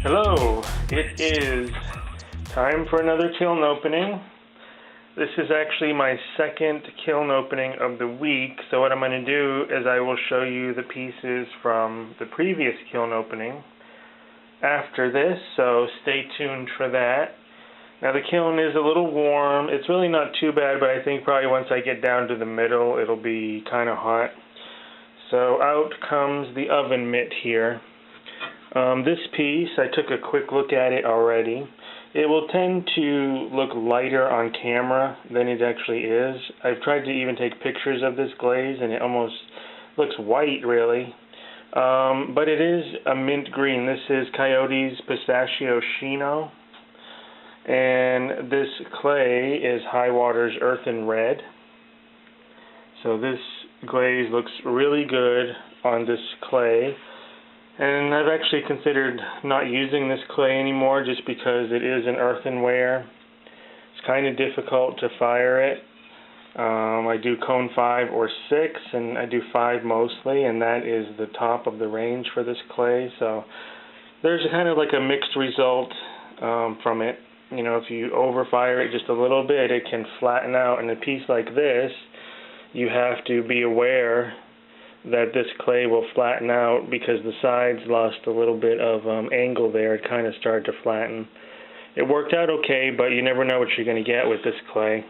Hello, it is time for another kiln opening. This is actually my second kiln opening of the week, so what I'm going to do is I will show you the pieces from the previous kiln opening after this, so stay tuned for that. Now the kiln is a little warm. It's really not too bad, but I think probably once I get down to the middle it'll be kind of hot. So out comes the oven mitt here. This piece, I took a quick look at it already. It will tend to look lighter on camera than it actually is. I've tried to even take pictures of this glaze and it almost looks white really. But it is a mint green. This is Coyote's Pistachio Chino. And this clay is High Water's Earthen Red. So this glaze looks really good on this clay. And I've actually considered not using this clay anymore just because it is an earthenware. It's kind of difficult to fire it. I do cone 5 or 6, and I do 5 mostly, and that is the top of the range for this clay. So there's kind of like a mixed result from it. You know, if you overfire it just a little bit, it can flatten out. In a piece like this, you have to be aware that this clay will flatten out because the sides lost a little bit of angle there. It kind of started to flatten. It worked out okay, but you never know what you're going to get with this clay.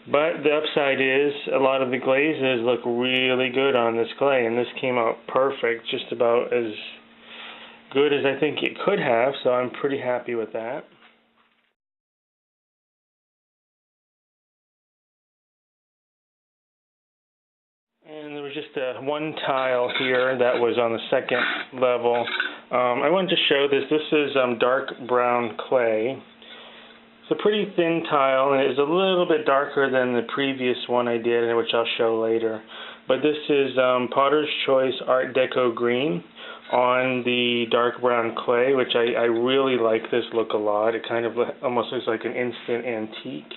But the upside is a lot of the glazes look really good on this clay, and this came out perfect, just about as good as I think it could have, so I'm pretty happy with that. And there was just one tile here that was on the second level. I wanted to show this. This is dark brown clay. It's a pretty thin tile, and it is a little bit darker than the previous one I did, which I'll show later. But this is Potter's Choice Art Deco Green on the dark brown clay, which I really like this look a lot. It kind of almost looks like an instant antique.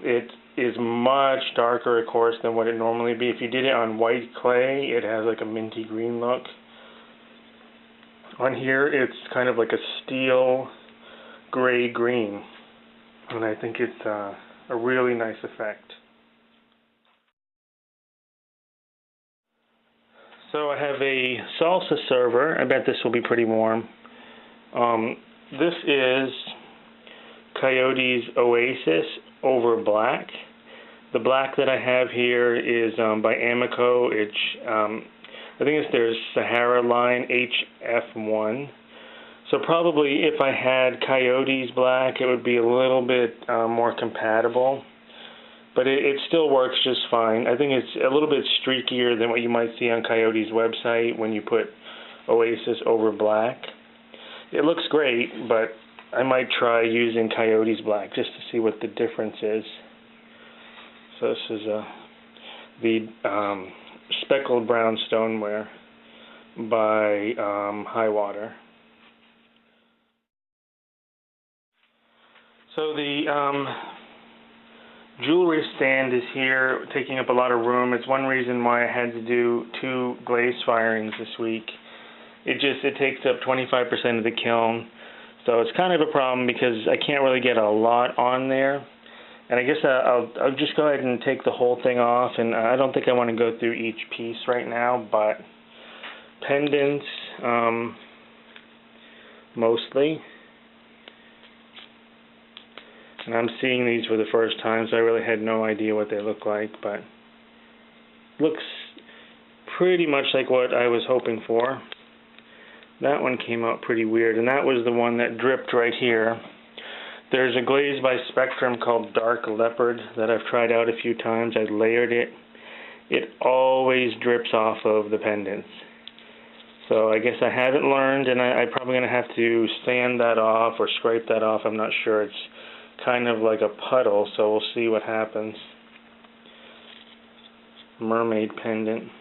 It is much darker, of course, than what it normally be. If you did it on white clay, it has like a minty green look. On here, it's kind of like a steel gray green, and I think it's a really nice effect. So I have a salsa server. I bet this will be pretty warm. This is Coyote's Oasis over black. The black that I have here is by Amico. It's I think it's their Sahara line HF1. So probably if I had Coyote's black, it would be a little bit more compatible. But it still works just fine. I think it's a little bit streakier than what you might see on Coyote's website when you put Oasis over black. It looks great, but I might try using Coyote's black just to see what the difference is. So this is the speckled brown stoneware by High Water. So the jewelry stand is here, taking up a lot of room. It's one reason why I had to do 2 glaze firings this week. It takes up 25% of the kiln. So it's kind of a problem because I can't really get a lot on there. And I guess I'll just go ahead and take the whole thing off. And I don't think I want to go through each piece right now, but pendants, mostly. And I'm seeing these for the first time, so I really had no idea what they look like, but looks pretty much like what I was hoping for. That one came out pretty weird, and that was the one that dripped right here. There's a glaze by Spectrum called Dark Leopard that I've tried out a few times. I layered it. It always drips off of the pendants. So I guess I haven't learned, and I'm probably going to have to sand that off or scrape that off. I'm not sure. It's kind of like a puddle, so we'll see what happens. Mermaid pendant.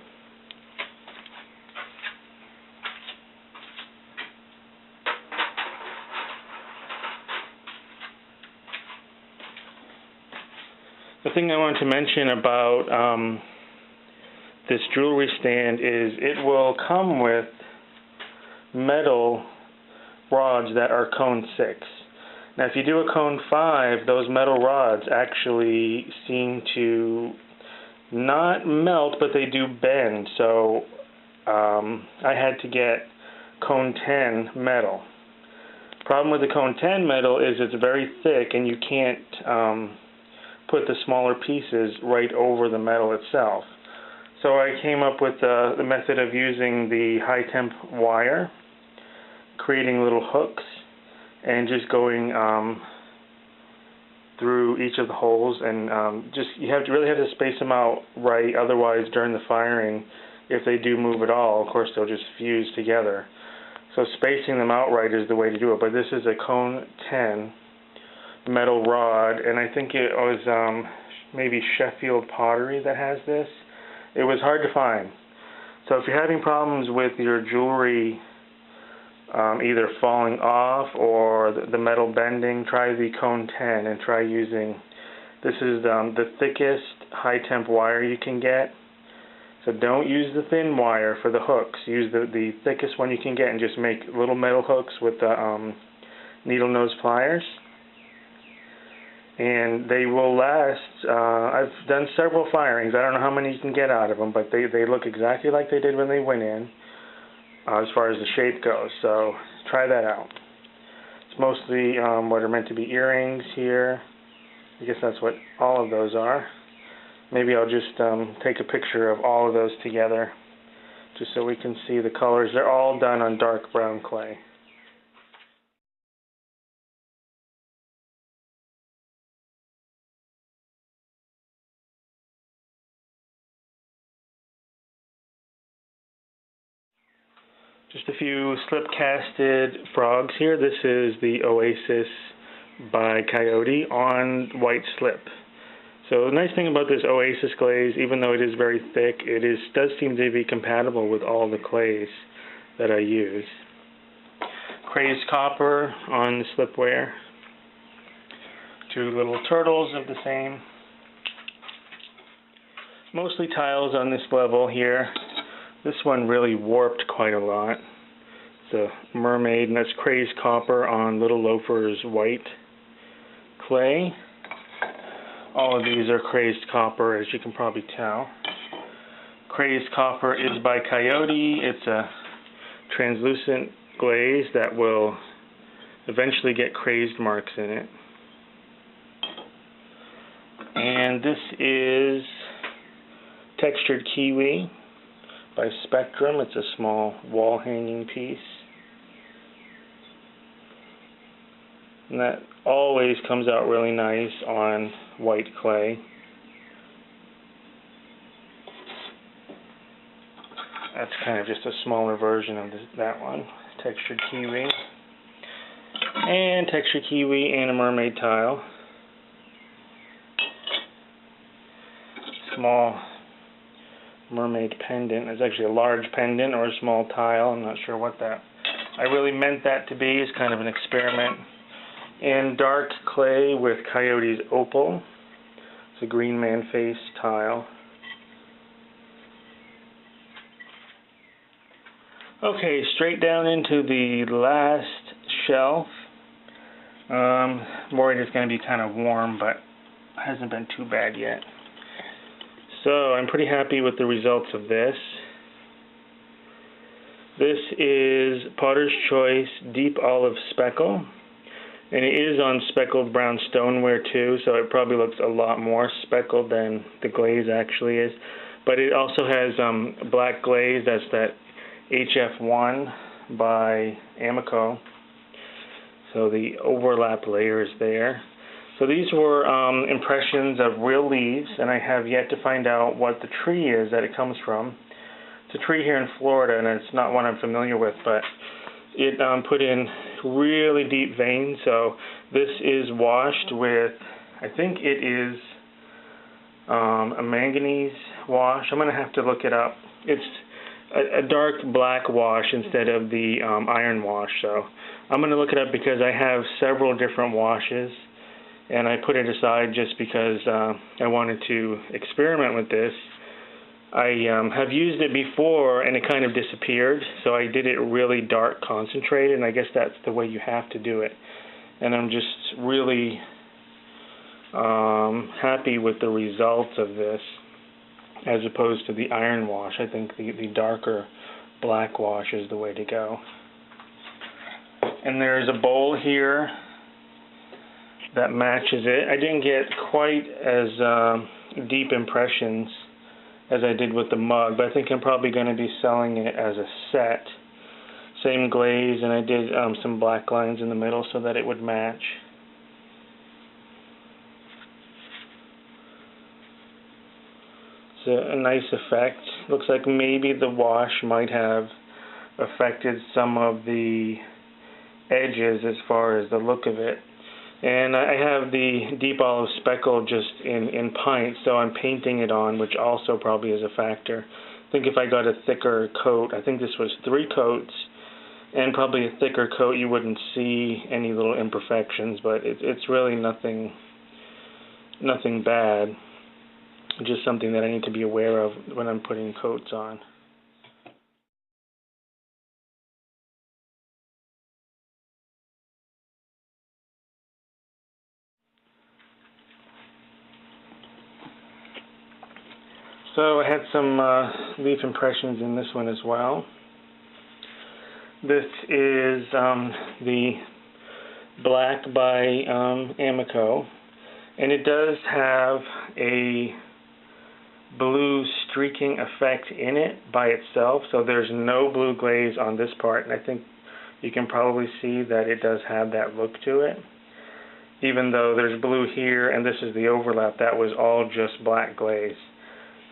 The thing I wanted to mention about this jewelry stand is it will come with metal rods that are cone 6. Now if you do a cone 5, those metal rods actually seem to not melt, but they do bend. So I had to get cone 10 metal. Problem with the cone 10 metal is it's very thick and you can't put the smaller pieces right over the metal itself. So I came up with the method of using the high temp wire, creating little hooks, and just going through each of the holes, and you really have to space them out right. Otherwise, during the firing, if they do move at all, of course they'll just fuse together. So spacing them out right is the way to do it. But this is a cone 10 metal rod, and I think it was maybe Sheffield Pottery that has this. It was hard to find. So if you're having problems with your jewelry either falling off or the metal bending, try the cone 10 and try using, this is the thickest high temp wire you can get. So don't use the thin wire for the hooks. Use the thickest one you can get and just make little metal hooks with the needle nose pliers. And they will last. I've done several firings. I don't know how many you can get out of them, but they look exactly like they did when they went in, as far as the shape goes. So try that out. It's mostly what are meant to be earrings here. I guess that's what all of those are. Maybe I'll just take a picture of all of those together just so we can see the colors. They're all done on dark brown clay. Just a few slip-casted frogs here. This is the Oasis by Coyote on white slip. So the nice thing about this Oasis glaze, even though it is very thick, it does seem to be compatible with all the clays that I use. Crazed copper on the slipware. Two little turtles of the same. Mostly tiles on this level here. This one really warped quite a lot. It's a mermaid, and that's crazed copper on Little Loafer's white clay. All of these are crazed copper, as you can probably tell. Crazed copper is by Coyote. It's a translucent glaze that will eventually get crazed marks in it. And this is textured kiwi by Spectrum. It's a small wall hanging piece. And that always comes out really nice on white clay. That's kind of just a smaller version of that one. Textured kiwi. And textured kiwi and a mermaid tile. Small mermaid pendant. It's actually a large pendant or a small tile. I'm not sure what that I really meant that to be. It's kind of an experiment. And dark clay with Coyote's opal. It's a green man face tile. Okay, straight down into the last shelf. I'm worried it's going to be kind of warm, but it hasn't been too bad yet. So I'm pretty happy with the results of this. This is Potter's Choice Deep Olive Speckle. And it is on speckled brown stoneware too, so it probably looks a lot more speckled than the glaze actually is. But it also has black glaze. That's that HF1 by Amico. So the overlap layer is there. So these were impressions of real leaves, and I have yet to find out what the tree is that it comes from. It's a tree here in Florida, and it's not one I'm familiar with, but it put in really deep veins. So this is washed with, I think it is a manganese wash. I'm going to have to look it up. It's a dark black wash instead of the iron wash. So I'm going to look it up because I have several different washes. and I put it aside just because I wanted to experiment with this. I have used it before and it kind of disappeared, so I did it really dark concentrated, and I guess that's the way you have to do it. And I'm just really happy with the results of this as opposed to the iron wash. I think the darker black wash is the way to go. And there's a bowl here that matches it. I didn't get quite as deep impressions as I did with the mug, but I think I'm probably going to be selling it as a set. Same glaze, and I did some black lines in the middle so that it would match. It's a nice effect. Looks like maybe the wash might have affected some of the edges as far as the look of it. And I have the deep olive speckle just in pints, so I'm painting it on, which also probably is a factor. I think if I got a thicker coat, I think this was 3 coats, and probably a thicker coat, you wouldn't see any little imperfections, but it's really nothing bad. Just something that I need to be aware of when I'm putting coats on. So I had some leaf impressions in this one as well. This is the black by Amico, and it does have a blue streaking effect in it by itself, so there's no blue glaze on this part, and I think you can probably see that it does have that look to it. Even though there's blue here and this is the overlap, that was all just black glaze.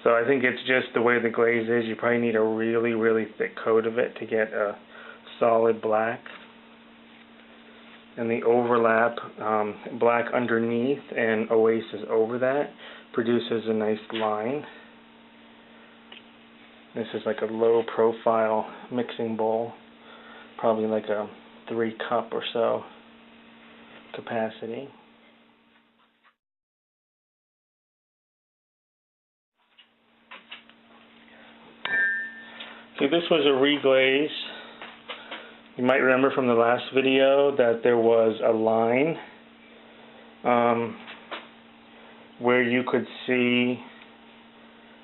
So I think it's just the way the glaze is. You probably need a really, really thick coat of it to get a solid black. And the overlap, black underneath and oasis over that, produces a nice line. This is like a low profile mixing bowl, probably like a 3 cup or so capacity. Okay, this was a reglaze. You might remember from the last video that there was a line where you could see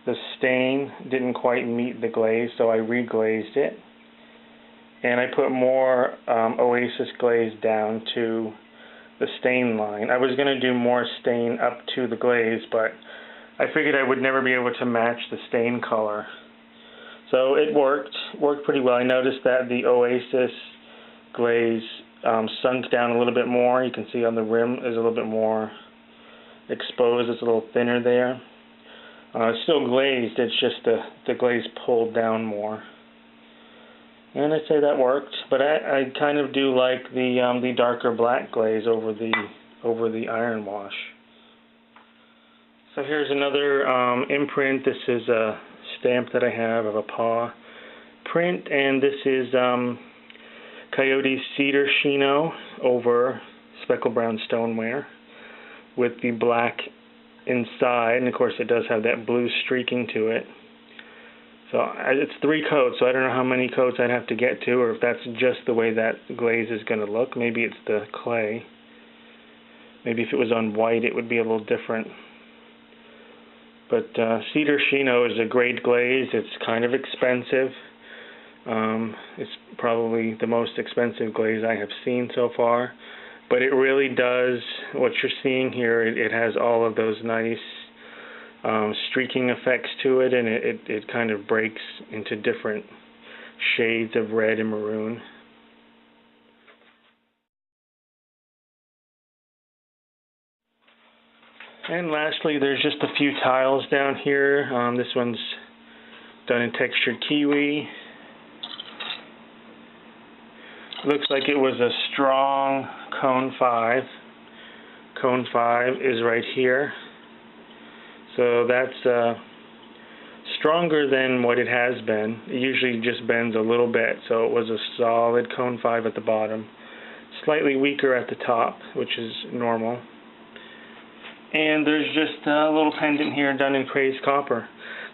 the stain didn't quite meet the glaze, so I reglazed it. And I put more oasis glaze down to the stain line. I was going to do more stain up to the glaze, but I figured I would never be able to match the stain color. So it worked pretty well. I noticed that the oasis glaze sunk down a little bit more. You can see on the rim is a little bit more exposed. It's a little thinner there. It's still glazed, it's just the glaze pulled down more. And I'd say that worked, but I kind of do like the darker black glaze over the iron wash. So here's another imprint. This is a stamp that I have of a paw print, and this is Coyote Cedar Chino over Speckle Brown Stoneware with the black inside, and of course it does have that blue streaking to it. So it's 3 coats, so I don't know how many coats I'd have to get to, or if that's just the way that glaze is going to look. Maybe it's the clay. Maybe if it was on white it would be a little different. But Cedar Chino is a great glaze. It's kind of expensive. It's probably the most expensive glaze I have seen so far. But it really does, what you're seeing here, it has all of those nice streaking effects to it, and it kind of breaks into different shades of red and maroon. And lastly, there's just a few tiles down here. This one's done in textured kiwi. Looks like it was a strong cone 5. Cone 5 is right here. So that's stronger than what it has been. It usually just bends a little bit, so it was a solid cone 5 at the bottom. Slightly weaker at the top, which is normal. And there's just a little pendant here done in crazed copper.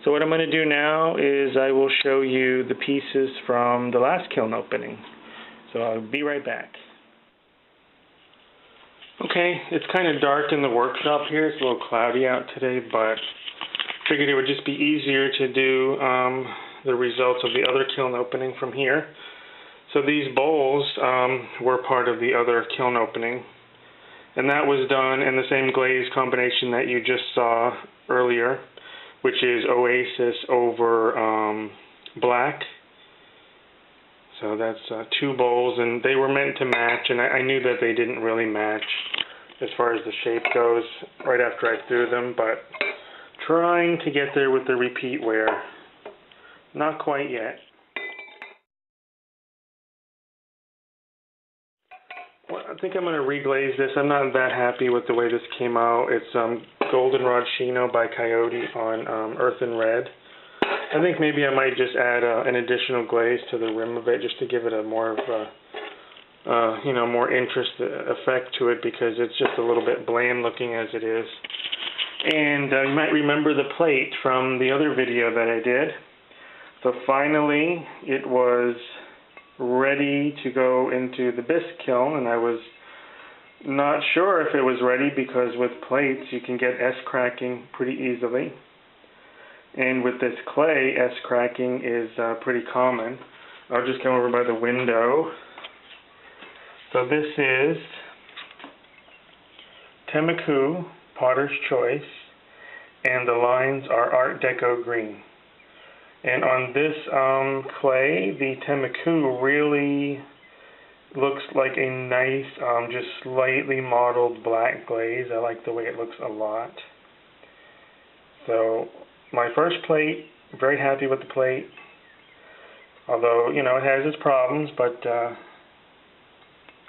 So what I'm going to do now is I will show you the pieces from the last kiln opening. So I'll be right back. Okay, it's kind of dark in the workshop here. It's a little cloudy out today, but figured it would just be easier to do the results of the other kiln opening from here. So these bowls were part of the other kiln opening, and that was done in the same glaze combination that you just saw earlier, which is Oasis over black. So that's two bowls, and they were meant to match, and I knew that they didn't really match as far as the shape goes right after I threw them, but trying to get there with the repeat wear. Not quite yet. Well, I think I'm going to reglaze this. I'm not that happy with the way this came out. It's Goldenrod Chino by Coyote on earthen red. I think maybe I might just add an additional glaze to the rim of it just to give it a more of a, more interest effect to it, because it's just a little bit bland looking as it is. And you might remember the plate from the other video that I did. So finally it was ready to go into the bisque kiln, and I was not sure if it was ready because with plates you can get S-cracking pretty easily. And with this clay, S-cracking is pretty common. I'll just come over by the window. So this is Temecula Potter's Choice, and the lines are Art Deco green. And on this clay, the Temecula really looks like a nice, just slightly mottled black glaze. I like the way it looks a lot. So my first plate, very happy with the plate. Although, it has its problems, but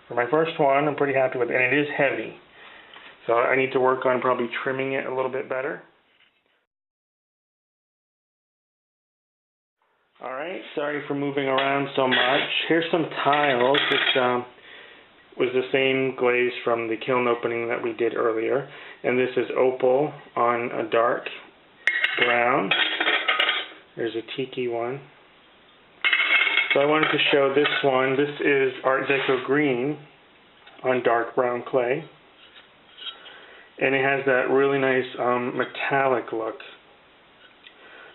for my first one, I'm pretty happy with it. And it is heavy. So I need to work on probably trimming it a little bit better. Alright, sorry for moving around so much. Here's some tiles. This was the same glaze from the kiln opening that we did earlier. And this is opal on a dark brown. There's a tiki one. So I wanted to show this one. This is Art Deco green on dark brown clay. And it has that really nice metallic look.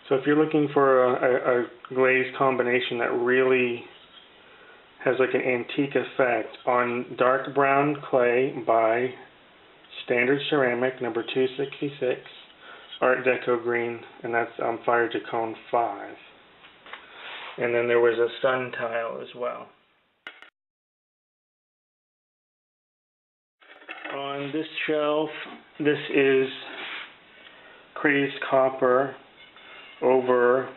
So if you're looking for a glaze combination that really has like an antique effect, on dark brown clay by Standard Ceramic, number 266, Art Deco green, and that's Fire to Cone 5. And then there was a sun tile as well. On this shelf, this is crazed copper over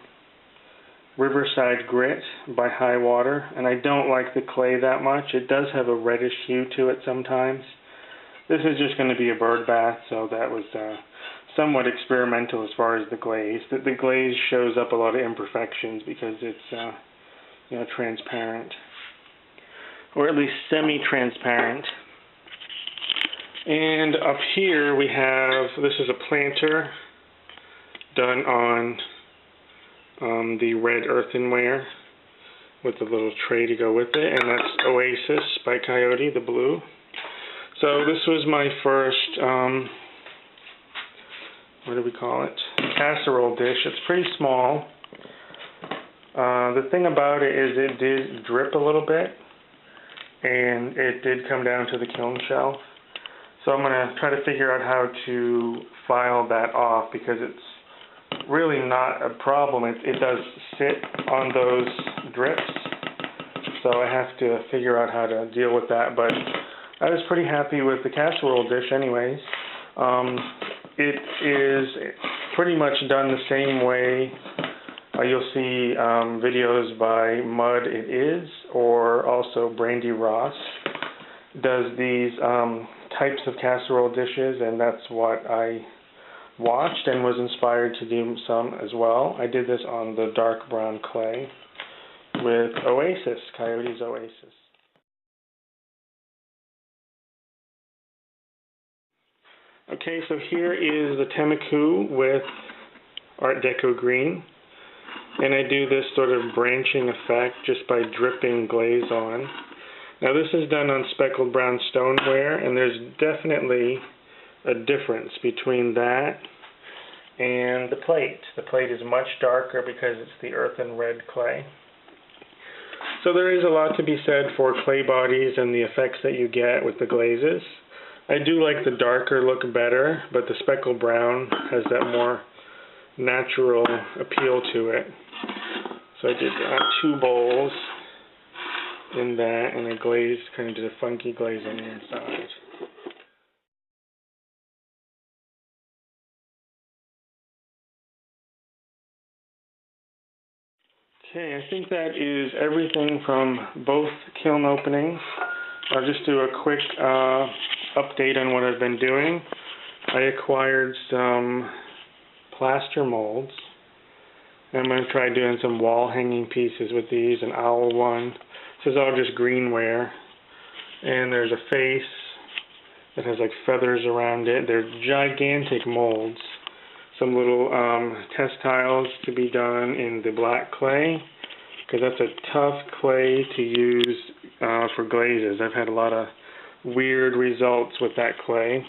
Riverside Grit by High Water, and I don't like the clay that much. It does have a reddish hue to it sometimes. This is just going to be a bird bath, so that was somewhat experimental as far as the glaze. The glaze shows up a lot of imperfections because it's transparent, or at least semi-transparent. And up here we have, this is a planter done on the red earthenware with a little tray to go with it, and that's Oasis by Coyote, the blue. So this was my first, what do we call it? Casserole dish. It's pretty small. The thing about it is it did drip a little bit, and it did come down to the kiln shelf. So I'm going to try to figure out how to file that off, because it's really not a problem. It does sit on those drips, so I have to figure out how to deal with that. But I was pretty happy with the casserole dish anyways. It is pretty much done the same way. You'll see videos by Mud It Is, or also Brandy Ross does these types of casserole dishes, and that's what I watched and was inspired to do some as well. I did this on the dark brown clay with Oasis, Coyote's Oasis. Okay, so here is the Temecula with Art Deco green. And I do this sort of branching effect just by dripping glaze on. Now this is done on speckled brown stoneware, and there's definitely a difference between that and the plate. The plate is much darker because it's the earthen red clay. So there is a lot to be said for clay bodies and the effects that you get with the glazes. I do like the darker look better, but the speckled brown has that more natural appeal to it. So I did 2 bowls in that, and I glazed, kind of did a funky glaze on the inside. Okay, I think that is everything from both kiln openings. I'll just do a quick update on what I've been doing. I acquired some plaster molds. I'm going to try doing some wall hanging pieces with these, an owl one. This is all just greenware. And there's a face that has like feathers around it. They're gigantic molds. Some little test tiles to be done in the black clay, because that's a tough clay to use for glazes. I've had a lot of weird results with that clay.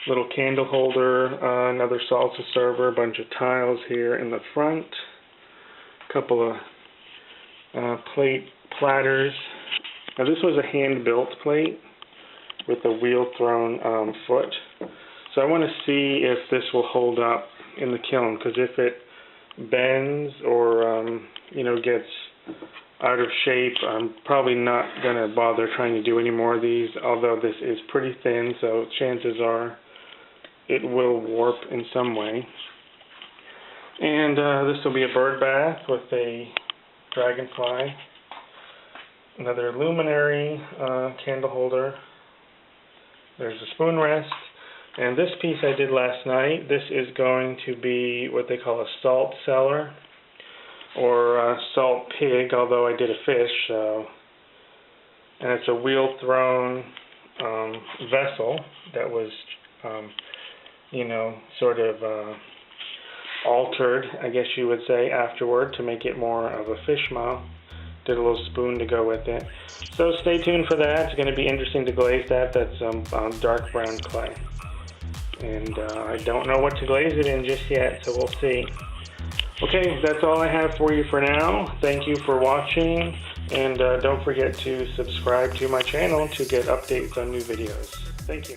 Little candle holder, another salsa server, a bunch of tiles here in the front, a couple of plate platters. Now this was a hand-built plate with a wheel-thrown foot. So I want to see if this will hold up in the kiln, because if it bends or gets out of shape, I'm probably not going to bother trying to do any more of these, although this is pretty thin, so chances are it will warp in some way. And this will be a bird bath with a dragonfly, another luminary candle holder. There's a spoon rest. And this piece I did last night. This is going to be what they call a salt cellar, or a salt pig, although I did a fish. So, and it's a wheel-thrown vessel that was, sort of altered, I guess you would say, afterward to make it more of a fish mouth. Did a little spoon to go with it. So stay tuned for that. It's going to be interesting to glaze that. That's dark brown clay. And I don't know what to glaze it in just yet, so we'll see. Okay, that's all I have for you for now. Thank you for watching, and don't forget to subscribe to my channel to get updates on new videos. Thank you.